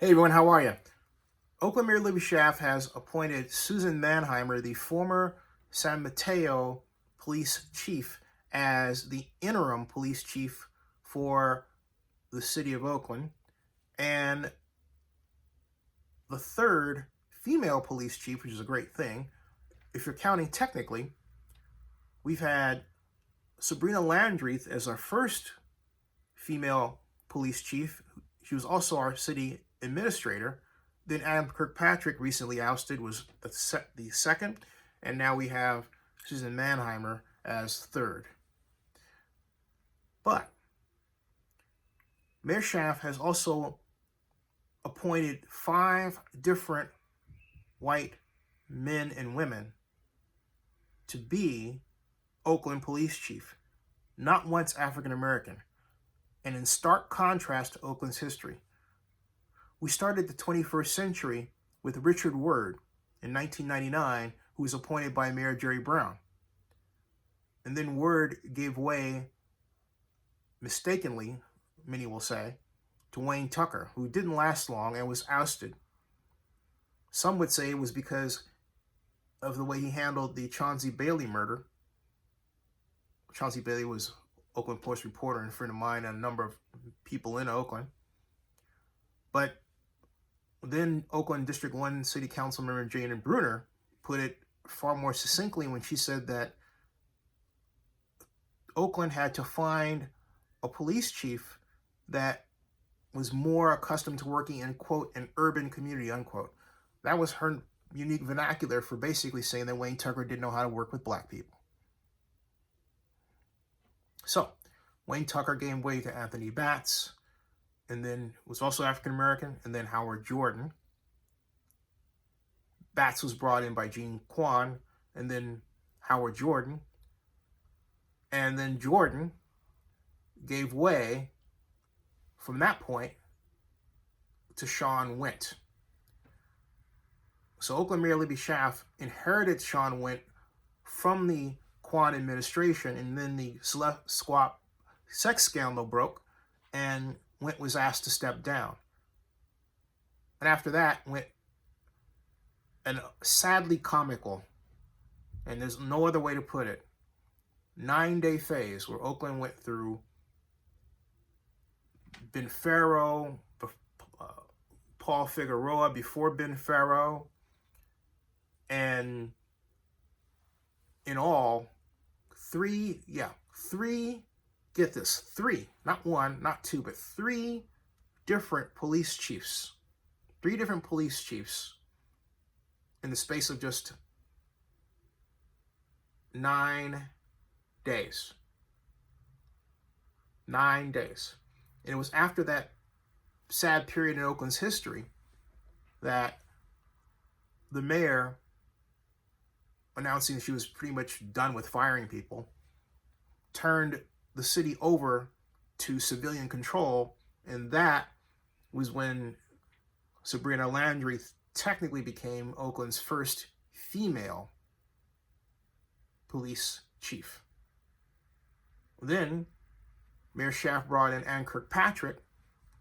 Hey everyone, how are you? Oakland Mayor Libby Schaaf has appointed Susan Manheimer, the former San Mateo police chief, as the interim police chief for the city of Oakland, and the third female police chief, which is a great thing. If you're counting technically, we've had Sabrina Landreth as our first female police chief. She was also our city administrator. Then Adam Kirkpatrick, recently ousted, was the second. And now we have Susan Manheimer as third. But Mayor Schaaf has also appointed 5 different white men and women to be Oakland police chief, not once African American, and in stark contrast to Oakland's history. We started the 21st century with Richard Word in 1999, who was appointed by Mayor Jerry Brown. And then Word gave way, mistakenly, many will say, to Wayne Tucker, who didn't last long and was ousted. Some would say it was because of the way he handled the Chauncey Bailey murder. Chauncey Bailey was Oakland Post reporter and a friend of mine and a number of people in Oakland. But then Oakland District 1 City Council member Jane Bruner put it far more succinctly when she said that Oakland had to find a police chief that was more accustomed to working in, quote, an urban community, unquote. That was her unique vernacular for basically saying that Wayne Tucker didn't know how to work with black people. So Wayne Tucker gave way to Anthony Batts, and then was also African American, and then Howard Jordan. Batts was brought in by Gene Kwan, and then Howard Jordan. And then Jordan gave way from that point to Shawn Wint. So Oakland Mayor Libby Schaaf inherited Shawn Wint from the Kwan administration, and then the squat sex scandal broke, and Wint was asked to step down. And after that, Wint, and sadly comical, and there's no other way to put it, 9-day phase where Oakland went through Ben Farrow, Paul Figueroa before Ben Farrow, and in all, three, get this, 3, not 1, not 2, but 3 different police chiefs. 3 different police chiefs in the space of just 9 days. 9 days. And it was after that sad period in Oakland's history that the mayor, announcing that she was pretty much done with firing people, turned the city over to civilian control, and that was when Sabrina Landreth technically became Oakland's first female police chief. Then Mayor Schaaf brought in Ann Kirkpatrick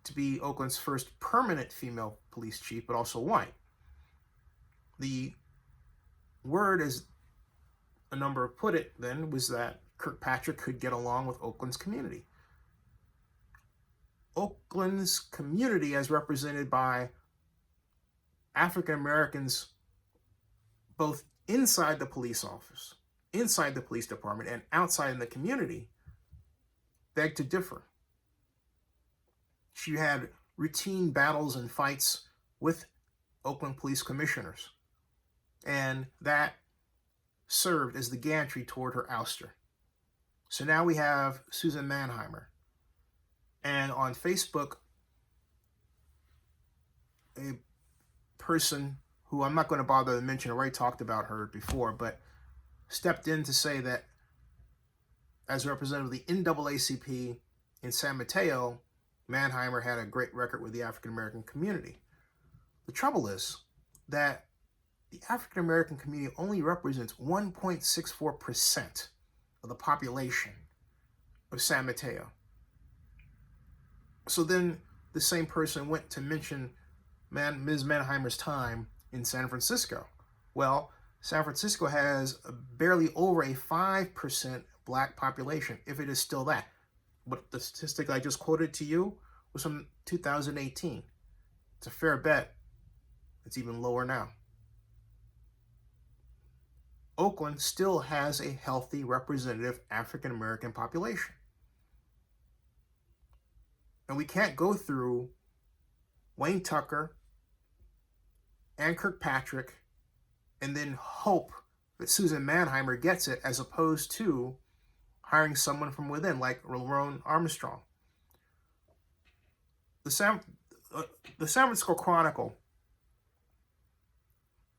to be Oakland's first permanent female police chief, but also white. The word, as a number put it then, was that Kirkpatrick could get along with Oakland's community. Oakland's community, as represented by African Americans, both inside the police office, inside the police department, and outside in the community, begged to differ. She had routine battles and fights with Oakland police commissioners, and that served as the gantry toward her ouster. So now we have Susan Manheimer. And on Facebook, a person who I'm not going to bother to mention, I already talked about her before, but stepped in to say that as a representative of the NAACP in San Mateo, Manheimer had a great record with the African American community. The trouble is that the African American community only represents 1.64% of the population of San Mateo. So then the same person went to mention Ms. Manheimer's time in San Francisco. Well, San Francisco has barely over a 5% black population, if it is still that. But the statistic I just quoted to you was from 2018. It's a fair bet it's even lower now. Oakland still has a healthy, representative African American population. And we can't go through Wayne Tucker and Kirkpatrick and then hope that Susan Manheimer gets it, as opposed to hiring someone from within, like Lerone Armstrong. The San Francisco Chronicle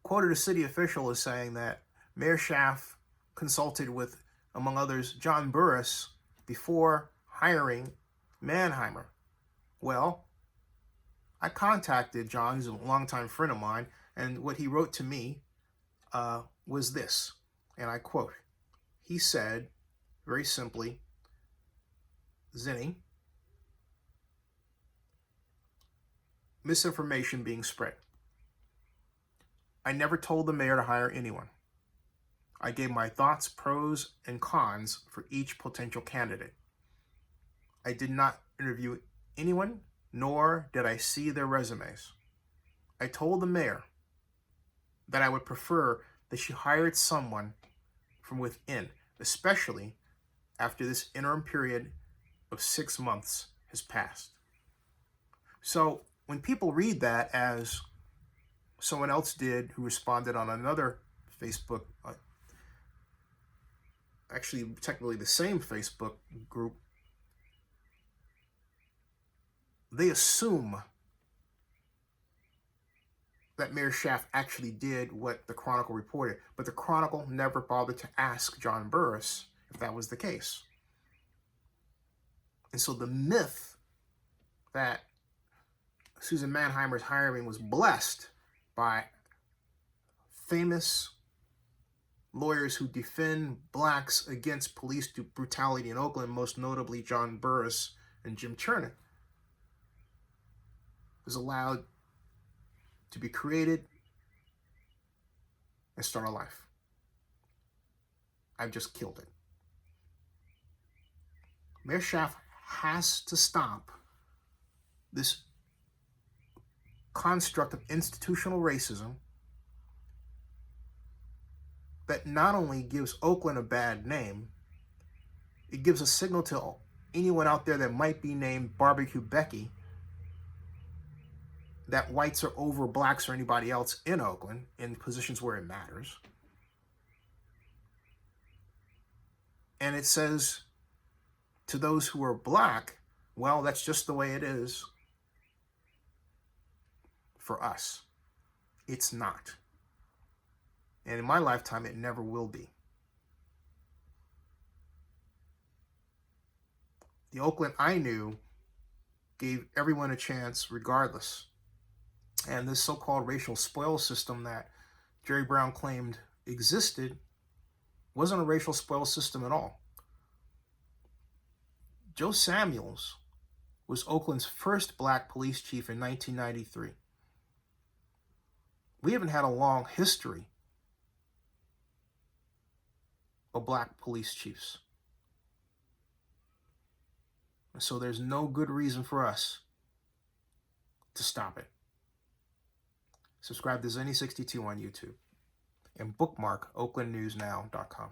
quoted a city official as saying that Mayor Schaaf consulted with, among others, John Burris before hiring Manheimer. Well, I contacted John, who's a longtime friend of mine, and what he wrote to me was this, and I quote. He said, very simply, Zinni, misinformation being spread. I never told the mayor to hire anyone. I gave my thoughts, pros and cons for each potential candidate. I did not interview anyone, nor did I see their resumes. I told the mayor that I would prefer that she hired someone from within, especially after this interim period of 6 months has passed. So when people read that, as someone else did who responded on another Facebook, actually technically the same Facebook group, they assume that Mayor Schaaf actually did what the Chronicle reported, but the Chronicle never bothered to ask John Burris if that was the case. And so the myth that Susan Manheimer's hiring was blessed by famous lawyers who defend blacks against police brutality in Oakland, most notably John Burris and Jim Chernick, was allowed to be created and start a life. I've just killed it. Mayor Schaaf has to stop this construct of institutional racism that not only gives Oakland a bad name, it gives a signal to anyone out there that might be named Barbecue Becky that whites are over blacks or anybody else in Oakland in positions where it matters. And it says to those who are black, well, that's just the way it is for us. It's not. And in my lifetime, it never will be. The Oakland I knew gave everyone a chance regardless. And this so-called racial spoil system that Jerry Brown claimed existed wasn't a racial spoil system at all. Joe Samuels was Oakland's first black police chief in 1993. We haven't had a long history of black police chiefs. So there's no good reason for us to stop it. Subscribe to Zinni62 on YouTube and bookmark oaklandnewsnow.com.